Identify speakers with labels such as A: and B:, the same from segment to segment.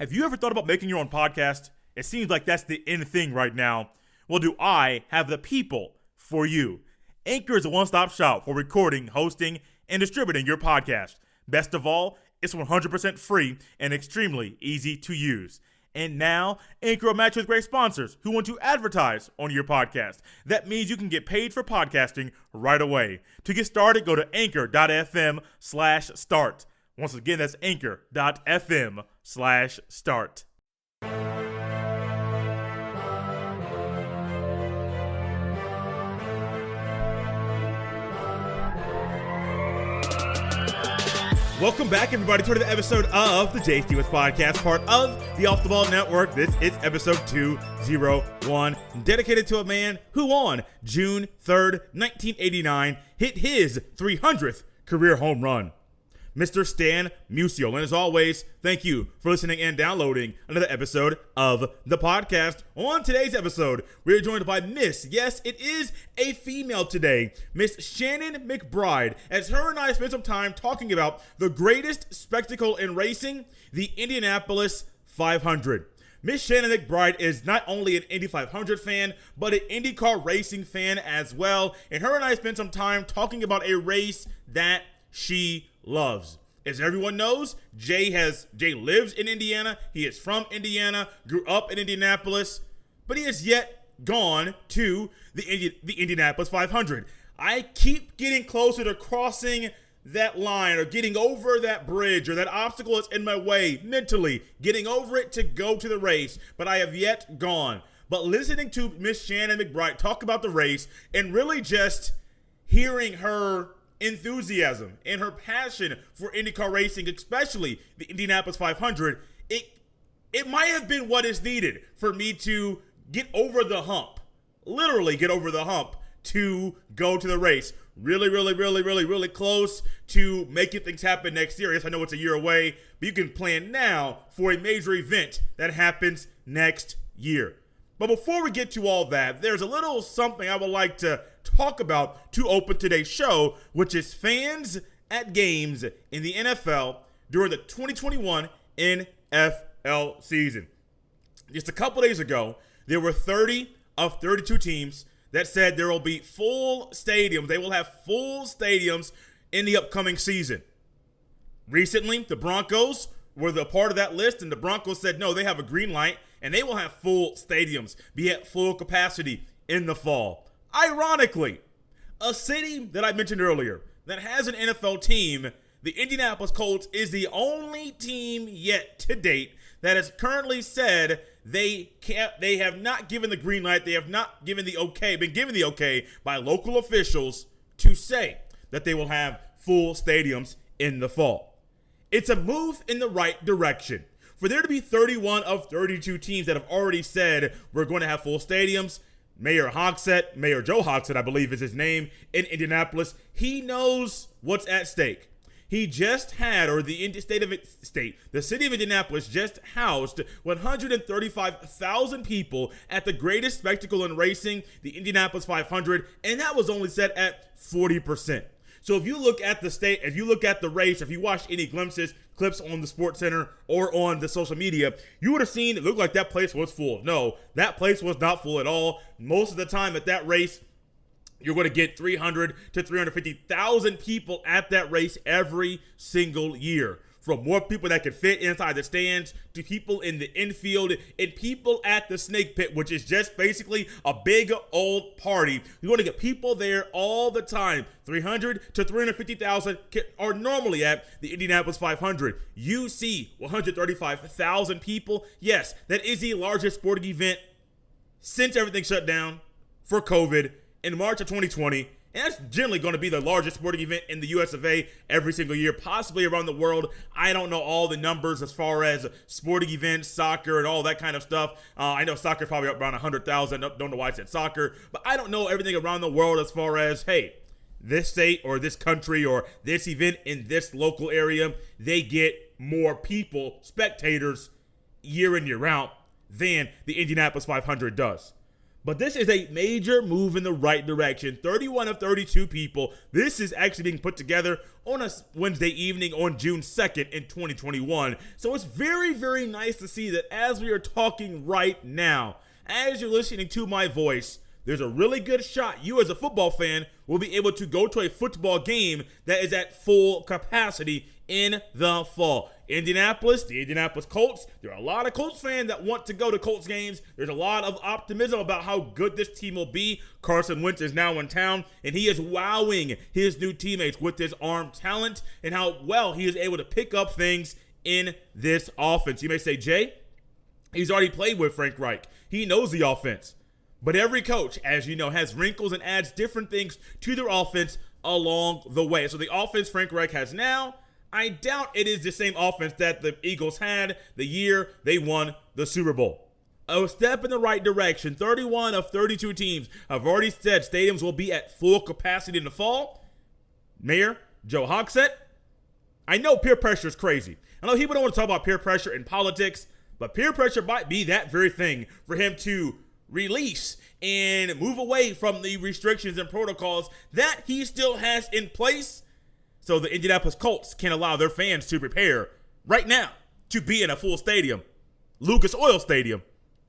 A: Have you ever thought about making your own podcast? It seems like that's the in thing right now. Well, do I have the people for you? Anchor is a one-stop shop for recording, hosting, and distributing your podcast. Best of all, it's 100% free and extremely easy to use. And now, Anchor will match you with great sponsors who want to advertise on your podcast. That means you can get paid for podcasting right away. To get started, go to anchor.fm/start. Once again, that's anchor.fm/start. Welcome back, everybody, to another episode of the Jay Stevens Podcast, part of the Off the Ball Network. This is episode 201, dedicated to a man who on June 3rd, 1989, hit his 300th career home run. Mr. Stan Musial. And as always, thank you for listening and downloading another episode of the podcast. On today's episode, we are joined by Miss, yes, it is a female today, Miss Shannon McBride, as her and I spent some time talking about the greatest spectacle in racing, the Indianapolis 500. Miss Shannon McBride is not only an Indy 500 fan, but an IndyCar racing fan as well. And her and I spent some time talking about a race that she loves. As everyone knows, Jay lives in Indiana. He is from Indiana, grew up in Indianapolis, but he has yet gone to the Indianapolis 500. I keep getting closer to crossing that line or getting over that bridge or that obstacle that's in my way mentally, getting over it to go to the race, but I have yet gone. But listening to Miss Shannon McBride talk about the race and really just hearing her enthusiasm and her passion for IndyCar racing, especially the Indianapolis 500, it might have been what is needed for me to get over the hump, literally get over the hump to go to the race. Really close to making things happen next year. Yes, I know it's a year away, but you can plan now for a major event that happens next year. But before we get to all that, there's a little something I would like to talk about to open today's show, which is fans at games in the NFL during the 2021 NFL season. Just a couple days ago, there were 30 of 32 teams that said there will be full stadiums. They will have full stadiums in the upcoming season. Recently, the Broncos were the part of that list, and the Broncos said no, they have a green light, and they will have full stadiums, be at full capacity in the fall. Ironically, a city that I mentioned earlier that has an NFL team, the Indianapolis Colts, is the only team yet to date that has currently said they have not given the green light, they have not given the okay, been given the okay by local officials to say that they will have full stadiums in the fall. It's a move in the right direction. For there to be 31 of 32 teams that have already said we're going to have full stadiums, Mayor Joe Hogsett, I believe is his name, in Indianapolis, he knows what's at stake. He just had, or the city of Indianapolis just housed 135,000 people at the greatest spectacle in racing, the Indianapolis 500, and that was only set at 40%. So if you look at the race, if you watch any clips on the Sports Center or on the social media, you would have seen it looked like that place was full. No, that place was not full at all. Most of the time at that race, you're going to get 300 to 350,000 people at that race every single year. From more people that can fit inside the stands to people in the infield and people at the snake pit, which is just basically a big old party. You're going to get people there all the time. 300 to 350,000 are normally at the Indianapolis 500. You see 135,000 people. Yes, that is the largest sporting event since everything shut down for COVID in March of 2020. And that's generally going to be the largest sporting event in the US of A every single year, possibly around the world. I don't know all the numbers as far as sporting events, soccer, and all that kind of stuff. I know soccer is probably up around 100,000. Don't know why I said soccer. But I don't know everything around the world as far as, hey, this state or this country or this event in this local area, they get more people, spectators, year in, year out than the Indianapolis 500 does. But this is a major move in the right direction. 31 of 32 people. This is actually being put together on a Wednesday evening on June 2nd in 2021. So it's very, very nice to see that as we are talking right now, as you're listening to my voice, there's a really good shot you as a football fan will be able to go to a football game that is at full capacity in the fall. Indianapolis, the Indianapolis Colts, there are a lot of Colts fans that want to go to Colts games. There's a lot of optimism about how good this team will be. Carson Wentz is now in town, and he is wowing his new teammates with his arm talent and how well he is able to pick up things in this offense. You may say, Jay, he's already played with Frank Reich. He knows the offense. But every coach, as you know, has wrinkles and adds different things to their offense along the way. So the offense Frank Reich has now, I doubt it is the same offense that the Eagles had the year they won the Super Bowl. A step in the right direction. 31 of 32 teams have already said stadiums will be at full capacity in the fall. Mayor Joe Hogsett, I know peer pressure is crazy. I know people don't want to talk about peer pressure in politics, but peer pressure might be that very thing for him to release and move away from the restrictions and protocols that he still has in place, so the Indianapolis Colts can allow their fans to prepare right now to be in a full stadium, Lucas Oil Stadium,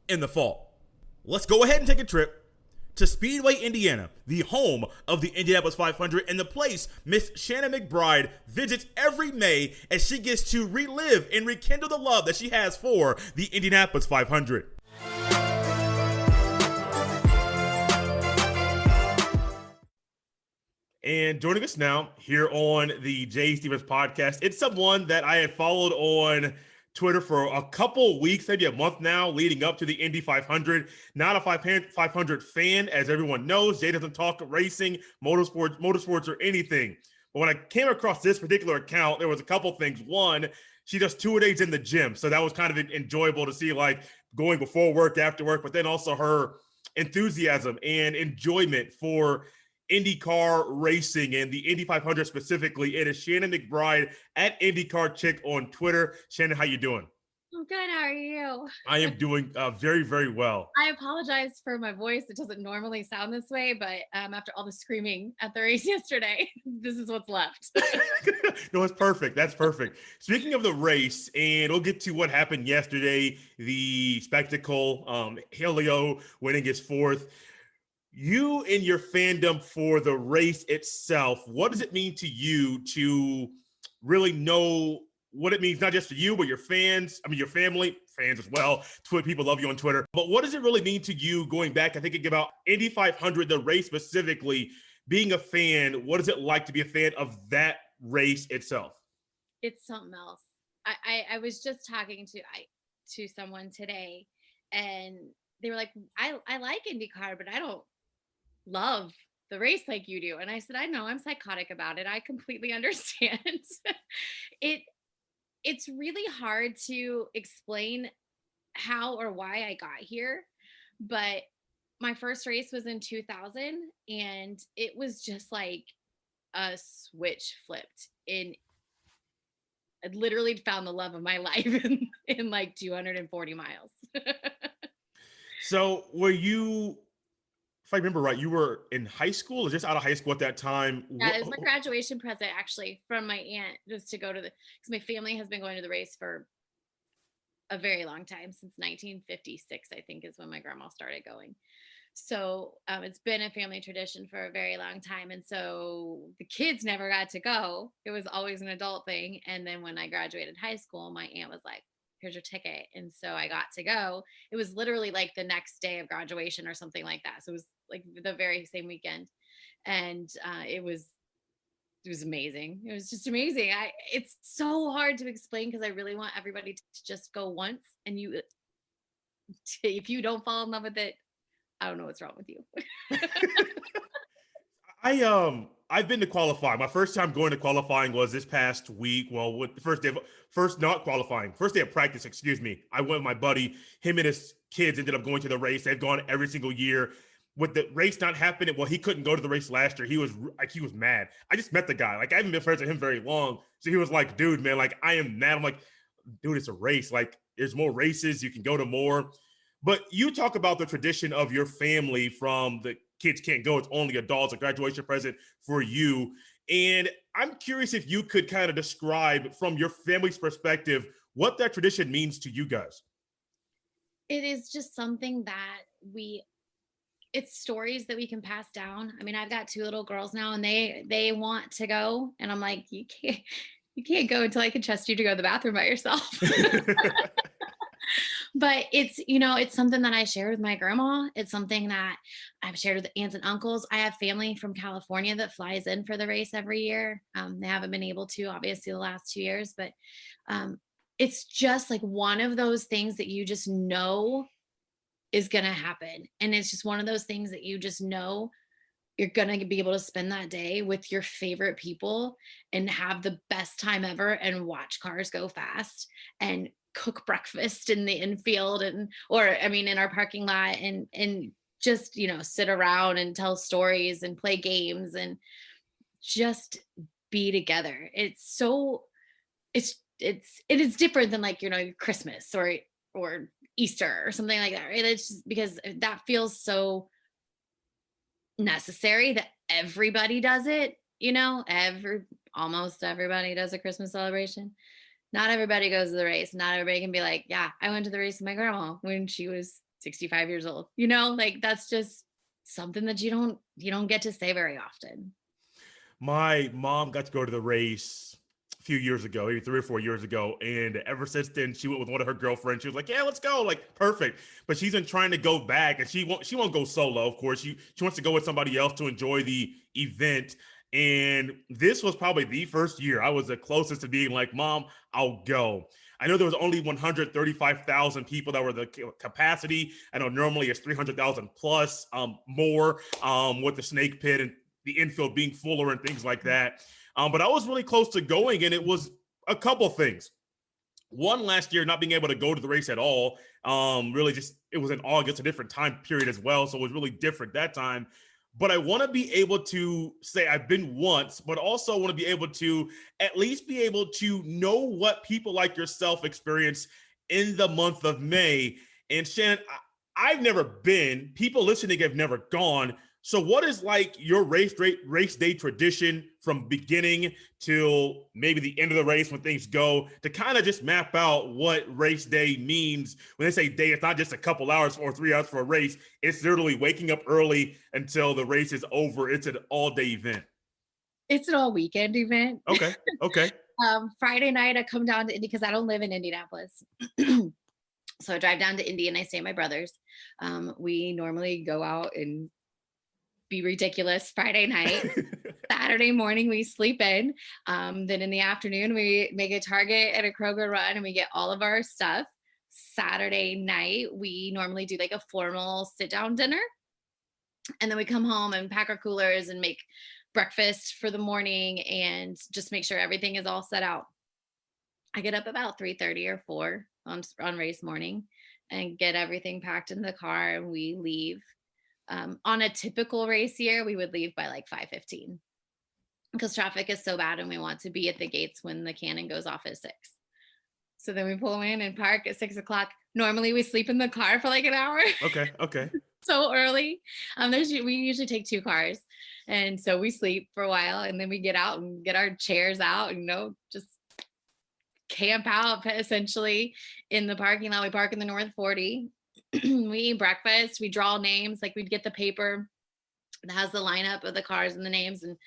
A: in the fall. Let's go ahead and take a trip to Speedway, Indiana, the home of the Indianapolis 500 and the place Miss Shannon McBride visits every May as she gets to relive and rekindle the love that she has for the Indianapolis 500. And joining us now here on the Jay Stevens podcast, it's someone that I had followed on Twitter for a couple weeks, maybe a month now, leading up to the Indy 500. Not a 500 fan, as everyone knows. Jay doesn't talk racing, motorsports, or anything. But when I came across this particular account, there was a couple things. One, she does 2-a-days in the gym, so that was kind of enjoyable to see, like going before work, after work, but then also her enthusiasm and enjoyment for IndyCar racing and the Indy 500 specifically. It is Shannon McBride at IndyCar Chick on Twitter. Shannon, how you doing?
B: I'm good. How are you?
A: I am doing very, very well.
B: I apologize for my voice. It doesn't normally sound this way, but after all the screaming at the race yesterday, this is what's left.
A: No, it's perfect. That's perfect. Speaking of the race, and we'll get to what happened yesterday, the spectacle, Helio winning his fourth. You and your fandom for the race itself, what does it mean to you to really know what it means, not just for you, but your fans, your family, fans as well. Twitter, people love you on Twitter. But what does it really mean to you going back, I think about Indy 500, the race specifically, being a fan, what is it like to be a fan of that race itself?
B: It's something else. I was just talking to someone today, and they were like, I like IndyCar, but I don't love the race like you do. And I said, I know, I'm psychotic about it. I completely understand. It's really hard to explain how or why I got here, but my first race was in 2000, and it was just like a switch flipped. I literally found the love of my life in like 240 miles.
A: So were you, if I remember right, you were in high school or just out of high school at that time?
B: Yeah, it was my graduation present, actually, from my aunt, just to go to because my family has been going to the race for a very long time, since 1956, I think, is when my grandma started going. So it's been a family tradition for a very long time. And so the kids never got to go. It was always an adult thing. And then when I graduated high school, my aunt was like, here's your ticket. And so I got to go. It was literally like the next day of graduation or something like that. So it was like the very same weekend. And it was amazing. It was just amazing. It's so hard to explain because I really want everybody to just go once. And if you don't fall in love with it, I don't know what's wrong with you.
A: I've been to qualifying. My first time going to qualifying was this past week. Well, first day of practice, excuse me. I went with my buddy. Him and his kids ended up going to the race. They've gone every single year. With the race not happening, well, he couldn't go to the race last year. He was mad. I just met the guy. Like, I haven't been friends with him very long. So he was like, dude, man, like, I am mad. I'm like, dude, it's a race. Like, there's more races. You can go to more. But you talk about the tradition of your family from the kids can't go, it's only adults, a graduation present for you. And I'm curious if you could kind of describe from your family's perspective what that tradition means to you guys.
B: It is just something that it's stories that we can pass down. I mean, I've got 2 little girls now and they want to go and I'm like, you can't go until I can trust you to go to the bathroom by yourself. But it's something that I share with my grandma. It's something that I've shared with aunts and uncles. I have family from California that flies in for the race every year. They haven't been able to, obviously, the last 2 years, but it's just like one of those things that you just know is going to happen. And it's just one of those things that you just know you're going to be able to spend that day with your favorite people and have the best time ever and watch cars go fast and cook breakfast in the infield in our parking lot and just, sit around and tell stories and play games and just be together. It is different than like, Christmas or Easter or something like that, right? It's just because that feels so necessary that everybody does it, almost everybody does a Christmas celebration. Not everybody goes to the race. Not everybody can be like, yeah, I went to the race with my grandma when she was 65 years old. Like that's just something that you don't get to say very often.
A: My mom got to go to the race a few years ago, maybe 3 or 4 years ago. And ever since then, she went with one of her girlfriends. She was like, yeah, let's go. Like, perfect. But she's been trying to go back and she won't go solo. Of course, she wants to go with somebody else to enjoy the event. And this was probably the first year I was the closest to being like, Mom, I'll go. I know there was only 135,000 people that were the capacity. I know normally it's 300,000 plus more with the snake pit and the infield being fuller and things like that. But I was really close to going, and it was a couple things. One, last year, not being able to go to the race at all. Really just, it was in August, a different time period as well. So it was really different that time. But I want to be able to say I've been once, but also want to be able to at least be able to know what people like yourself experience in the month of May. And Shannon, I've never been, people listening have never gone. So what is like your race day tradition from beginning till maybe the end of the race when things go, to kind of just map out what race day means? When they say day, it's not just a couple hours or 3 hours for a race. It's literally waking up early until the race is over. It's an all-day event.
B: It's an all weekend event.
A: Okay.
B: Friday night, I come down to Indy because I don't live in Indianapolis. So I drive down to Indy and I stay at my brother's. We normally go out and be ridiculous Friday night. Saturday morning we sleep in. Then in the afternoon we make a Target and a Kroger run and we get all of our stuff. Saturday night we normally do like a formal sit down dinner, and then we come home and pack our coolers and make breakfast for the morning and just make sure everything is all set out. I get up about 3:30 or 4 on race morning and get everything packed in the car and we leave. On a typical race year, we would leave by like 5:15 because traffic is so bad and we want to be at the gates when the cannon goes off at 6. So then we pull in and park at 6 o'clock. Normally we sleep in the car for like an hour.
A: Okay.
B: So early. We usually take 2 cars. And so we sleep for a while and then we get out and get our chairs out and, just camp out essentially in the parking lot. We park in the North 40. We eat breakfast, we draw names, like we'd get the paper that has the lineup of the cars and the names, and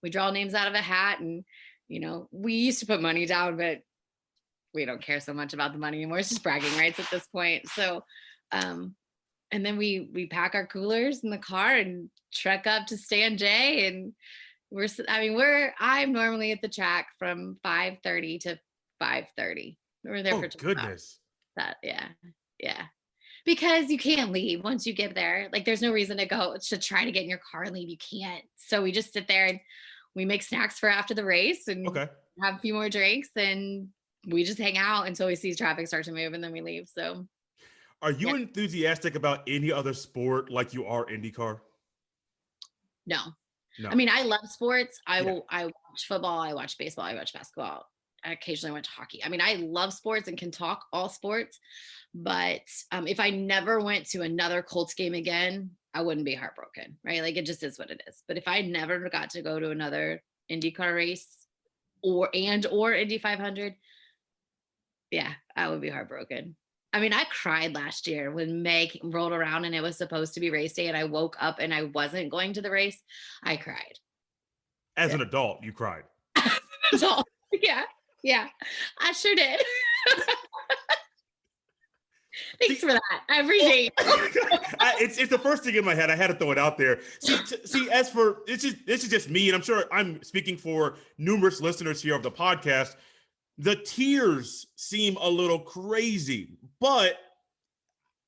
B: we draw names out of a hat. And, we used to put money down, but we don't care so much about the money anymore. It's just bragging rights at this point. So, and then we pack our coolers in the car and trek up to Stan J. And I'm normally at the track from 5:30 to 5:30. We're there for 2
A: goodness.
B: That, yeah. Because you can't leave once you get there. Like there's no reason to try to get in your car and leave. You can't. So we just sit there and we make snacks for after the race and have a few more drinks and we just hang out until we see traffic start to move and then we leave. So
A: are you enthusiastic about any other sport like you are IndyCar?
B: No. I mean, I love sports. I watch football, I watch baseball, I watch basketball. occasionally went to hockey. I mean, I love sports and can talk all sports, but if I never went to another Colts game again, I wouldn't be heartbroken, right? Like it just is what it is. But if I never got to go to another IndyCar race or Indy 500, yeah, I would be heartbroken. I mean, I cried last year when Meg rolled around and it was supposed to be race day and I woke up and I wasn't going to the race. I cried.
A: As an adult, you cried.
B: So, yeah, I sure did. Thanks for that. I appreciate it.
A: It's the first thing in my head. I had to throw it out there. See, as for this is just me, and I'm sure I'm speaking for numerous listeners here of the podcast. The tears seem a little crazy, but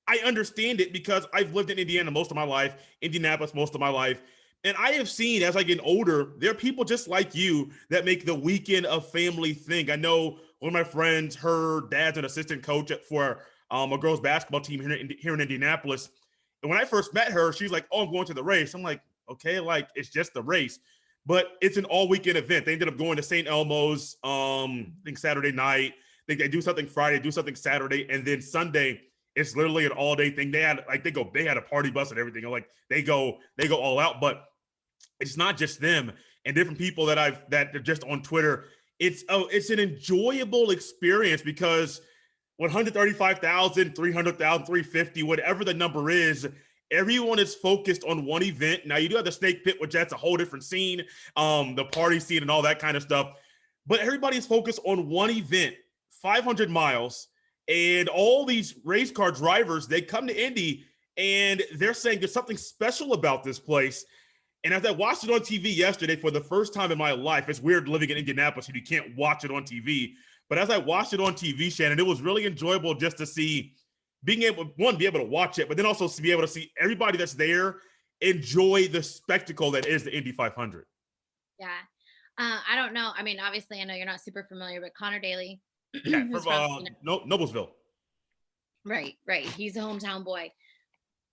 A: I understand it because I've lived in Indiana most of my life, Indianapolis most of my life. And I have seen as I get older, there are people just like you that make the weekend a family thing. I know one of my friends, her dad's an assistant coach for a girls basketball team here in Indianapolis. And when I first met her, she's like, "Oh, I'm going to the race." I'm like, okay, like it's just the race. But it's an all weekend event. They ended up going to St. Elmo's, I think Saturday night. They do something Friday, do something Saturday, and then Sunday it's literally an all day thing. They had a party bus and everything. Like they go all out. But it's not just them and different people that are just on Twitter. It's an enjoyable experience because 135,000, 300,000, 350, whatever the number is, everyone is focused on one event. Now you do have the snake pit, which that's a whole different scene, the party scene and all that kind of stuff. But everybody's focused on one event, 500 miles, and all these race car drivers, they come to Indy and they're saying there's something special about this place. And as I watched it on TV yesterday for the first time in my life, it's weird living in Indianapolis and you can't watch it on TV. But as I watched it on TV, Shannon, it was really enjoyable just to see being able to watch it, but then also to be able to see everybody that's there enjoy the spectacle that is the Indy 500.
B: Yeah. I don't know. I mean, obviously, I know you're not super familiar, but Connor Daly.
A: Yeah, from Noblesville.
B: Right. He's a hometown boy.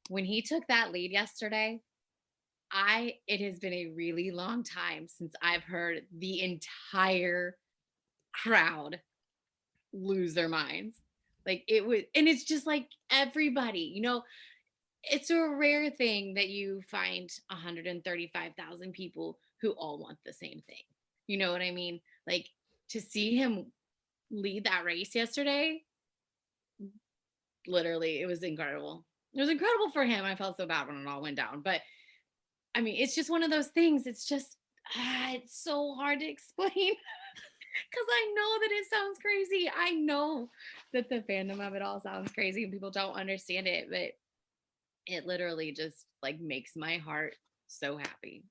B: When he took that lead yesterday, it has been a really long time since I've heard the entire crowd lose their minds. Like it was, and it's just like everybody, it's a rare thing that you find 135,000 people who all want the same thing. You know what I mean? Like to see him lead that race yesterday, literally, it was incredible. It was incredible for him. I felt so bad when it all went down, but I mean, it's just one of those things. It's just, it's so hard to explain because I know that it sounds crazy. I know that the fandom of it all sounds crazy and people don't understand it, but it literally just like makes my heart so happy.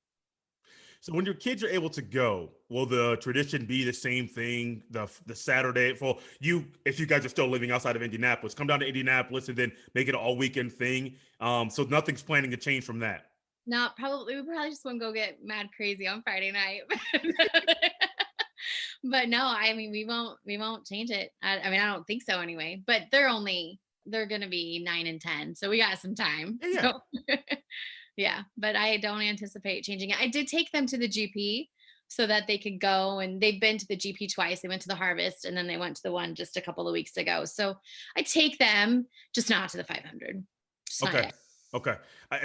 A: So when your kids are able to go, will the tradition be the same thing the Saturday for you? If you guys are still living outside of Indianapolis, come down to Indianapolis and then make it an all weekend thing. So nothing's planning to change from that.
B: No, we probably just want to go get mad crazy on Friday night. But no, I mean, we won't change it. I mean, I don't think so anyway, but they're going to be 9 and 10. So we got some time.
A: Yeah.
B: So, yeah, but I don't anticipate changing it. I did take them to the GP so that they could go, and they've been to the GP twice. They went to the Harvest and then they went to the one just a couple of weeks ago. So I take them, just not to the 500.
A: Okay.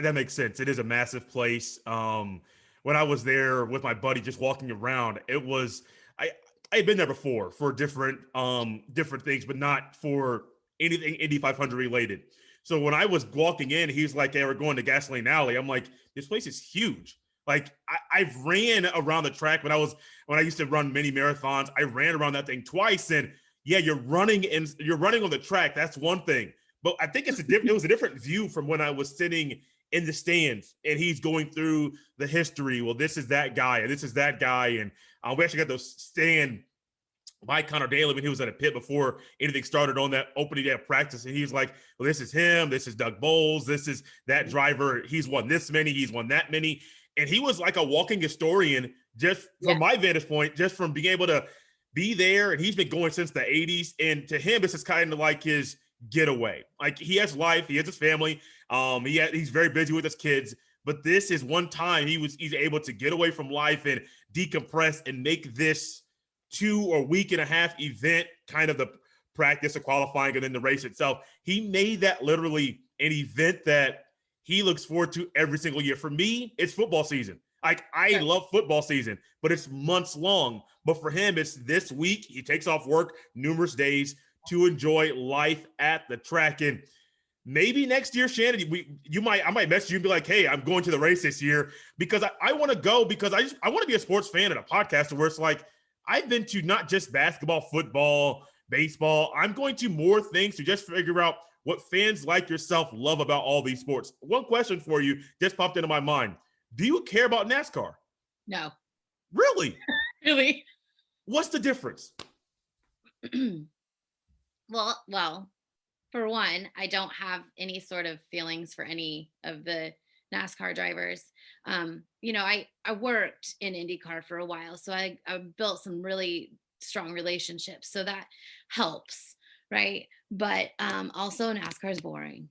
A: That makes sense. It is a massive place. When I was there with my buddy, just walking around, it was, I had been there before for different things, but not for anything Indy 500 related. So when I was walking in, he's like, "Hey, we're going to Gasoline Alley." I'm like, "This place is huge." Like I've ran around the track when I used to run mini marathons. I ran around that thing twice, and yeah, you're running on the track. That's one thing. But I think it was a different view from when I was sitting in the stands and he's going through the history. Well, this is that guy and this is that guy. And we actually got to stand by Connor Daly when he was at a pit before anything started on that opening day of practice. And he's like, "Well, this is him. This is Doug Bowles. This is that driver. He's won this many. He's won that many." And he was like a walking historian just from my vantage point, just from being able to be there. And he's been going since the 80s. And to him, this is kind of like his getaway. Like he has life, he has his family, he's very busy with his kids, but this is one time he's able to get away from life and decompress and make this 2 or week and a half event, kind of the practice of qualifying and then the race itself. He made that literally an event that he looks forward to every single year. For me, it's football season. Like, I love football season, but it's months long. But for him, it's this week. He takes off work numerous days to enjoy life at the track. And maybe next year, Shannon, I might message you and be like, hey, I'm going to the race this year, because I want to go, because I want to be a sports fan and a podcaster where it's like, I've been to not just basketball, football, baseball. I'm going to more things to just figure out what fans like yourself love about all these sports. One question for you just popped into my mind. Do you care about NASCAR?
B: No.
A: Really?
B: Really?
A: What's the difference?
B: Well, for one, I don't have any sort of feelings for any of the NASCAR drivers. I worked in IndyCar for a while, so I built some really strong relationships, so that helps, right? But also NASCAR is boring.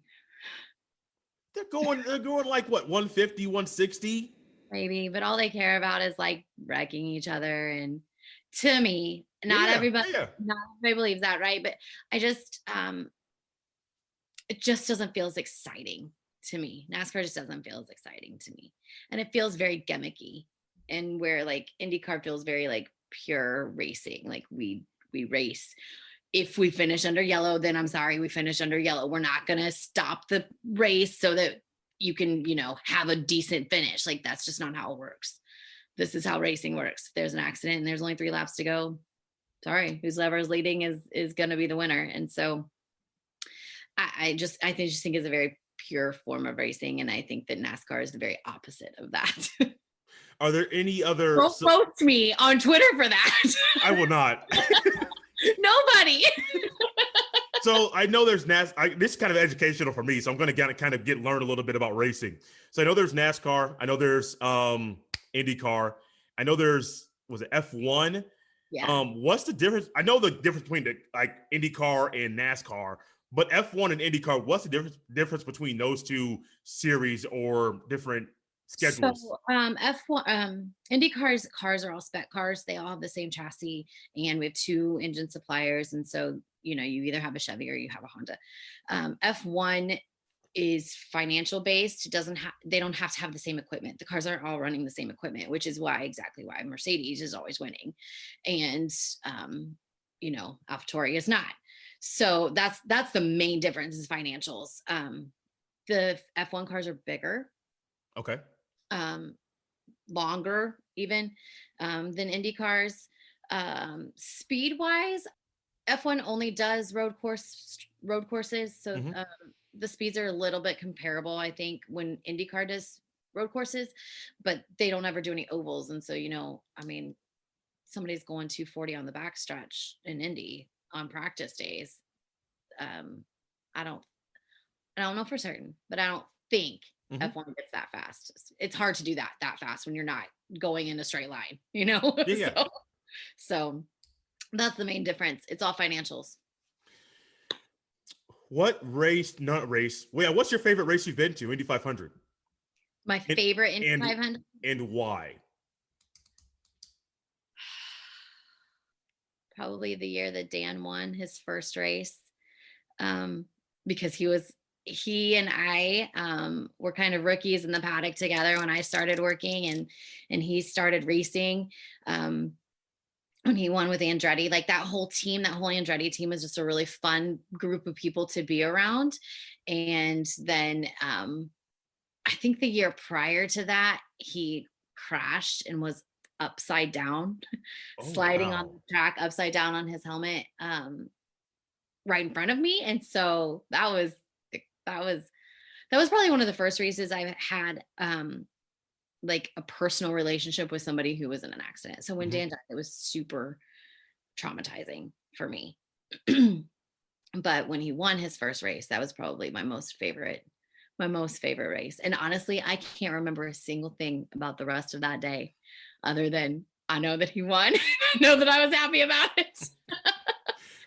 A: They're going like what, 150, 160?
B: Maybe, but all they care about is like wrecking each other. And to me, not everybody believes that, right? But I just it just doesn't feel as exciting to me. NASCAR just doesn't feel as exciting to me. And it feels very gimmicky, and where like IndyCar feels very like pure racing. Like we race. If we finish under yellow, then I'm sorry, we finish under yellow. We're not going to stop the race so that you can, have a decent finish. Like, that's just not how it works. This is how racing works. If there's an accident and there's only 3 laps to go, sorry, whoever is leading is going to be the winner. And so I just think it's a very pure form of racing. And I think that NASCAR is the very opposite of that.
A: Are there any other?
B: Don't post me on Twitter for that.
A: I will not.
B: Nobody.
A: So I know there's this is kind of educational for me, so I'm going to kind of learn a little bit about racing. So I know there's NASCAR. I know there's IndyCar. I know there's, was it F1?
B: Yeah.
A: What's the difference? I know the difference between the IndyCar and NASCAR, but F1 and IndyCar, what's the difference between those two series or different schedules?
B: So F1 IndyCar's cars are all spec cars. They all have the same chassis, and we have 2 engine suppliers. And so, you either have a Chevy or you have a Honda. F1 is financial based. They don't have to have the same equipment. The cars are all running the same equipment, which is exactly why Mercedes is always winning. And AlphaTauri is not. So that's the main difference, is financials. The F1 cars are bigger.
A: Okay.
B: Longer even than Indy cars. Speed wise, F1 only does road courses. So the speeds are a little bit comparable, I think, when IndyCar does road courses, but they don't ever do any ovals. And so, somebody's going 240 on the backstretch in Indy on practice days. I don't know for certain, but I don't think F1 gets that fast. It's hard to do that fast when you're not going in a straight line,
A: Yeah.
B: So that's the main difference. It's all financials.
A: What's your favorite race you've been to? Indy 500.
B: My favorite Indy 500.
A: And why?
B: Probably the year that Dan won his first race, because he and I were kind of rookies in the paddock together when I started working, and he started racing when he won with Andretti. Like, that whole Andretti team was just a really fun group of people to be around. And then I think the year prior to that, he crashed and was upside down, sliding on the track upside down on his helmet, right in front of me. And so that was probably one of the first races I've had like a personal relationship with somebody who was in an accident. So when Dan died, it was super traumatizing for me. But when he won his first race, that was probably my most favorite race. And honestly, I can't remember a single thing about the rest of that day, other than I know that he won. I know that I was happy about it.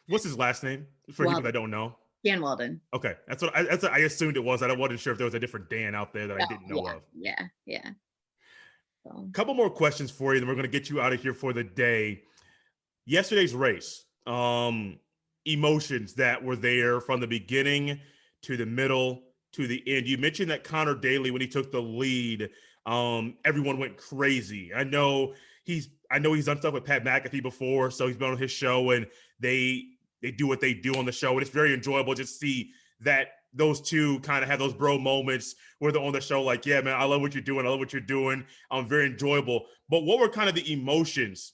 A: What's his last name for people that don't know?
B: Dan Weldon.
A: Okay, that's what I assumed it was. I wasn't sure if there was a different Dan out there that I didn't know of.
B: Yeah. So.
A: Couple more questions for you, then we're going to get you out of here for the day. yesterday's race, emotions that were there from the beginning to the middle to the end. You mentioned that Connor Daly, when he took the lead, everyone went crazy. I know he's done stuff with Pat McAfee before, so he's been on his show, and they do what they do on the show, and it's very enjoyable just to see that those two kind of have those bro moments where they're on the show, like, yeah, man, I love what you're doing. I love what you're doing. Very enjoyable. But what were kind of the emotions?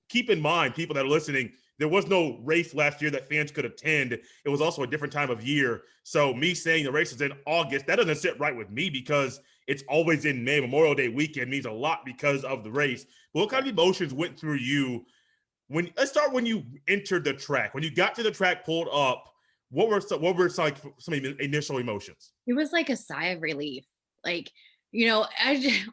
A: Keep in mind, people that are listening, there was no race last year that fans could attend. It was also a different time of year. So me saying the race is in August, that doesn't sit right with me because it's always in May. Memorial Day weekend means a lot because of the race. But what kind of emotions went through you let's start when you entered the track, when you got to the track, pulled up? What were some initial emotions?
B: It was like a sigh of relief. Like,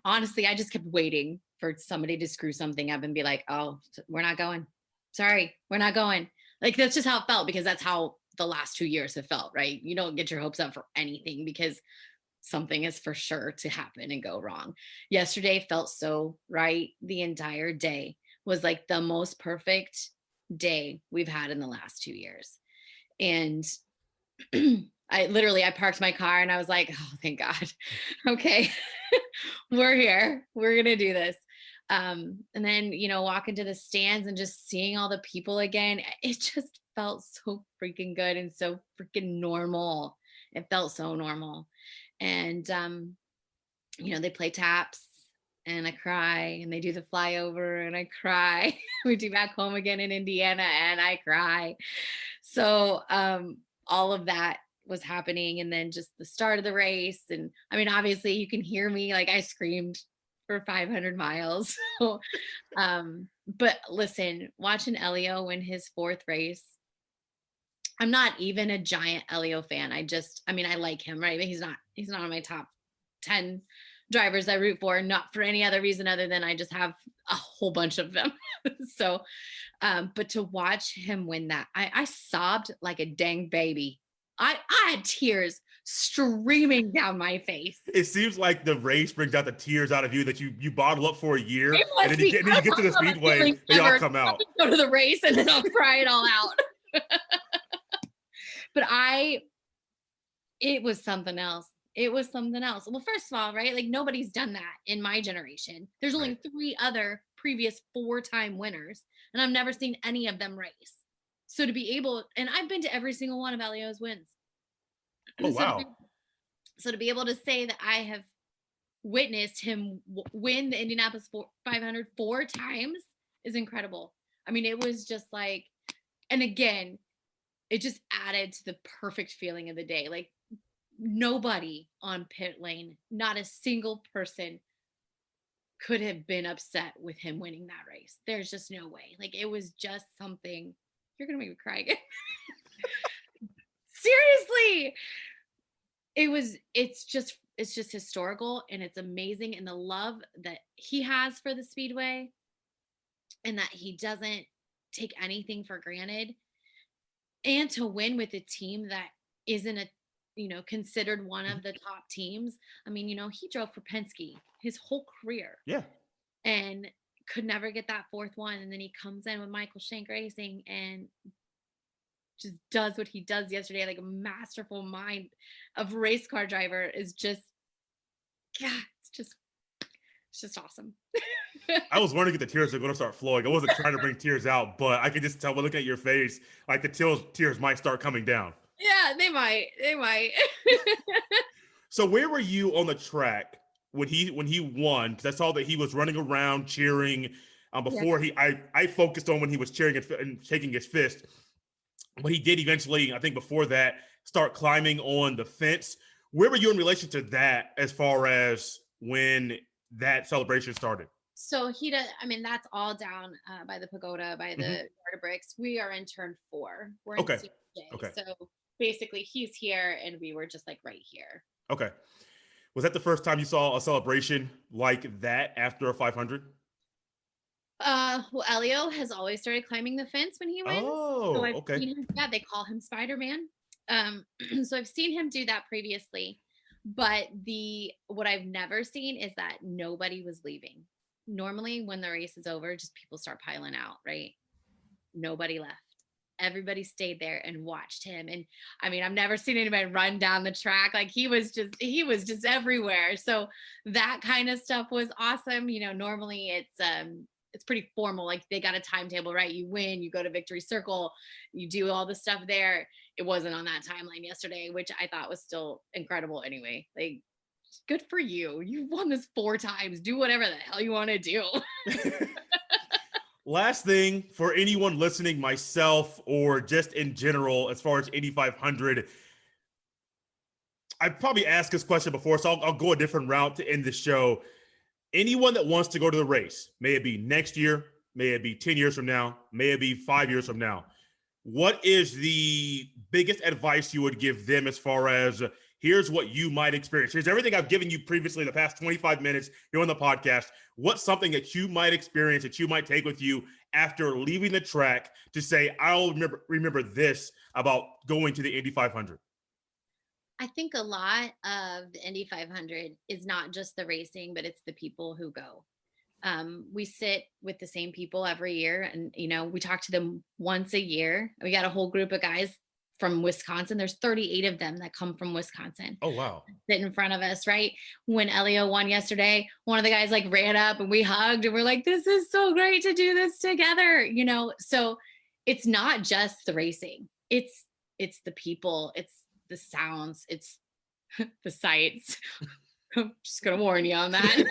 B: honestly, I just kept waiting for somebody to screw something up and be like, oh, we're not going. Sorry, we're not going. Like, that's just how it felt, because that's how the last 2 years have felt, right? You don't get your hopes up for anything because something is for sure to happen and go wrong. Yesterday felt so right. The entire day was like the most perfect day we've had in the last 2 years. And I parked my car and I was like, oh, thank God. Okay. We're here. We're going to do this. And then, walk into the stands and just seeing all the people again, it just felt so freaking good and so freaking normal. It felt so normal. And, they play taps and I cry, and they do the flyover and I cry. We do back home again in Indiana and I cry. So, all of that was happening, and then just the start of the race. And I mean, obviously you can hear me, like I screamed for 500 miles. So, but listen, watching Elio win his 4th race, I'm not even a giant Elio fan. I like him, right? But he's not on my top 10 drivers I root for, not for any other reason other than I just have a whole bunch of them. So, but to watch him win that, I sobbed like a dang baby. I had tears streaming down my face.
A: It seems like the race brings out the tears out of you that you bottle up for a year,
B: And
A: then you get to the speedway, they all come out.
B: Go to the race and then I'll cry it all out. But it was something else. It was something else. Well, first of all, right? Like, nobody's done that in my generation. There's only 3 other previous 4-time winners, and I've never seen any of them race. So to be able, and I've been to every single one of Elio's wins.
A: Oh, wow.
B: So to be able to say that I have witnessed him win the Indianapolis 500 4 times is incredible. I mean, it was just like, and again, it just added to the perfect feeling of the day. Like, nobody on pit lane, not a single person could have been upset with him winning that race. There's just no way. Like, it was just something. You're gonna make me cry again. Seriously. It's just historical, and it's amazing, and the love that he has for the Speedway, and that he doesn't take anything for granted, and to win with a team that isn't considered one of the top teams. I mean, he drove for Penske his whole career.
A: Yeah.
B: And could never get that 4th one. And then he comes in with Michael Shank Racing and just does what he does yesterday. Like, a masterful mind of race car driver is just, yeah, it's just awesome.
A: I was wondering if the tears are going to start flowing. I wasn't trying to bring tears out, but I could just tell by looking at your face, like the tears might start coming down.
B: Yeah, they might.
A: So where were you on the track when he won? Because I saw that he was running around cheering. Before I focused on when he was cheering and shaking his fist. But he did eventually, I think before that, start climbing on the fence. Where were you in relation to that as far as when that celebration started?
B: So he does. I mean, that's all down by the pagoda, by the Garda bricks. We are in turn 4. We're in CJ.
A: Okay.
B: So basically, he's here, and we were just like right here.
A: Okay. Was that the first time you saw a celebration like that after a 500?
B: Well, Elio has always started climbing the fence when he wins.
A: Oh,
B: so I've
A: okay.
B: seen him, they call him Spider-Man. So I've seen him do that previously, but what I've never seen is that nobody was leaving. Normally when the race is over, just people start piling out, right? nobody left. Everybody stayed there and watched him. And I mean, I've never seen anybody run down the track. Like he was just everywhere. So that kind of stuff was awesome. You know, normally it's pretty formal. Like they got a timetable, right? You win, you go to Victory Circle, you do all the stuff there. It wasn't on that timeline yesterday, which I thought was still incredible anyway. Like, good for you. You won this 4 times. Do whatever the hell you want to do.
A: Last thing for anyone listening, myself or just in general, as far as Indy 500, I've probably asked this question before, so I'll go a different route to end the show. Anyone that wants to go to the race, may it be next year, may it be 10 years from now, may it be 5 years from now, what is the biggest advice you would give them as far as here's what you might experience? Here's everything I've given you previously in the past 25 minutes here on the podcast. What's something that you might experience, that you might take with you after leaving the track to say, I'll remember this about going to the Indy 500?
B: I think a lot of the Indy 500 is not just the racing, but it's the people who go. We sit with the same people every year, and, you know, we talk to them once a year. We got a whole group of guys from Wisconsin. There's 38 of them that come from Wisconsin.
A: Oh, wow.
B: Sit in front of us, right? When Elio won yesterday, one of the guys like ran up and we hugged and we're like, this is so great to do this together, you know? So it's not just the racing. It's the people, it's the sounds, it's the sights. I'm just going to warn you on that.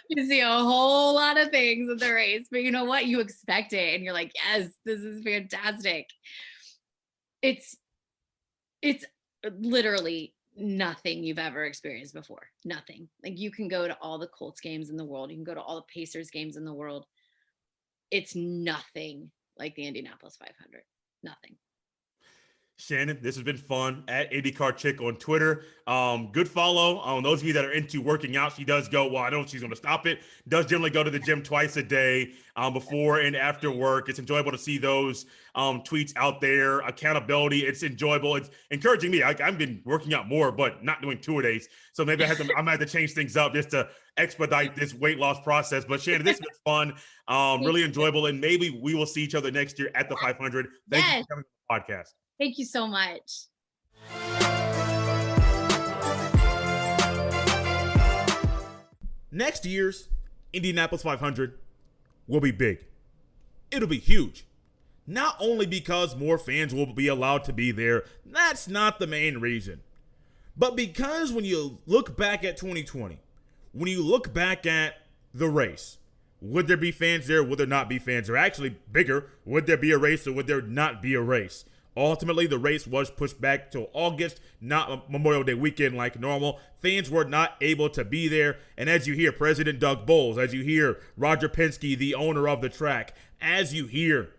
B: You see a whole lot of things at the race, but you know what? You expect it and you're like, yes, this is fantastic. It's literally nothing you've ever experienced before. Nothing. Like, you can go to all the Colts games in the world. You can go to all the Pacers games in the world. It's nothing like the Indianapolis 500. Nothing.
A: Shannon, this has been fun. At IndyCar Chick on Twitter. Good follow. Those of you that are into working out, she does go, well, I know she's going to stop it. Does generally go to the gym twice a day, before and after work. It's enjoyable to see those tweets out there. Accountability, it's enjoyable. It's encouraging me. I've been working out more, but not doing tour-a-days. So maybe I might have to change things up just to expedite this weight loss process. But Shannon, this has been fun. Really enjoyable. And maybe we will see each other next year at the 500. Thank you for coming on the podcast.
B: Thank you so much.
A: Next year's Indianapolis 500 will be big. It'll be huge. Not only because more fans will be allowed to be there, that's not the main reason, but because when you look back at 2020, when you look back at the race, would there be fans there? Would there not be fans there? Actually, bigger, would there be a race or would there not be a race? Ultimately, the race was pushed back till August, not Memorial Day weekend like normal. Fans were not able to be there. And as you hear President Doug Bowles, as you hear Roger Penske, the owner of the track, as you hear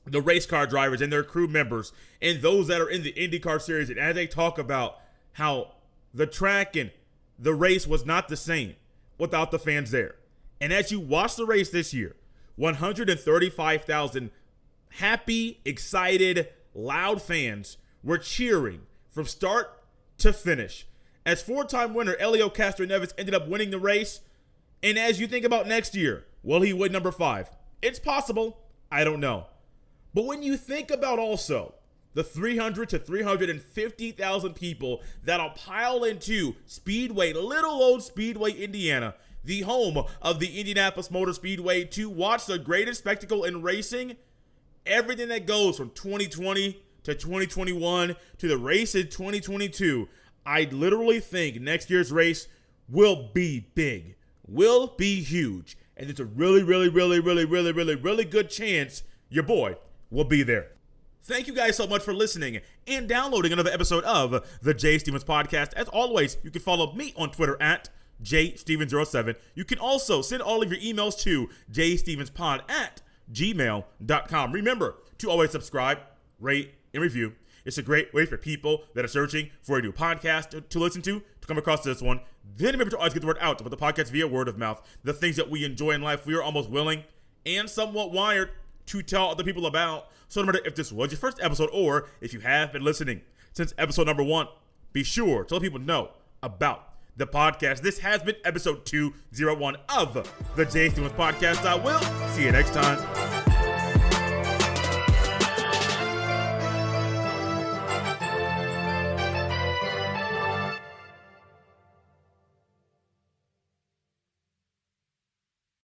A: the race car drivers and their crew members and those that are in the IndyCar series, and as they talk about how the track and the race was not the same without the fans there. And as you watch the race this year, 135,000 happy, excited, loud fans were cheering from start to finish as 4-time winner Elio Castroneves ended up winning the race. And as you think about next year, will he win number 5? It's possible. I don't know. But when you think about also the 300 to 350,000 people that'll pile into Speedway, little old Speedway, Indiana, the home of the Indianapolis Motor Speedway, to watch the greatest spectacle in racing, everything that goes from 2020 to 2021 to the race in 2022, I literally think next year's race will be big, will be huge. And it's a really, really, really, really, really, really, really good chance your boy will be there. Thank you guys so much for listening and downloading another episode of the Jay Stevens Podcast. As always, you can follow me on Twitter at jstevens07. You can also send all of your emails to jstevenspod@gmail.com. Remember to always subscribe, rate, and review. It's a great way for people that are searching for a new podcast to listen to come across this one. Then remember to always get the word out about the podcast via word of mouth. The things that we enjoy in life, we are almost willing and somewhat wired to tell other people about. So no matter if this was your first episode or if you have been listening since episode number 1, be sure to let people know about the podcast. This has been episode 201 of the Jay Stevens Podcast. I will see you next time.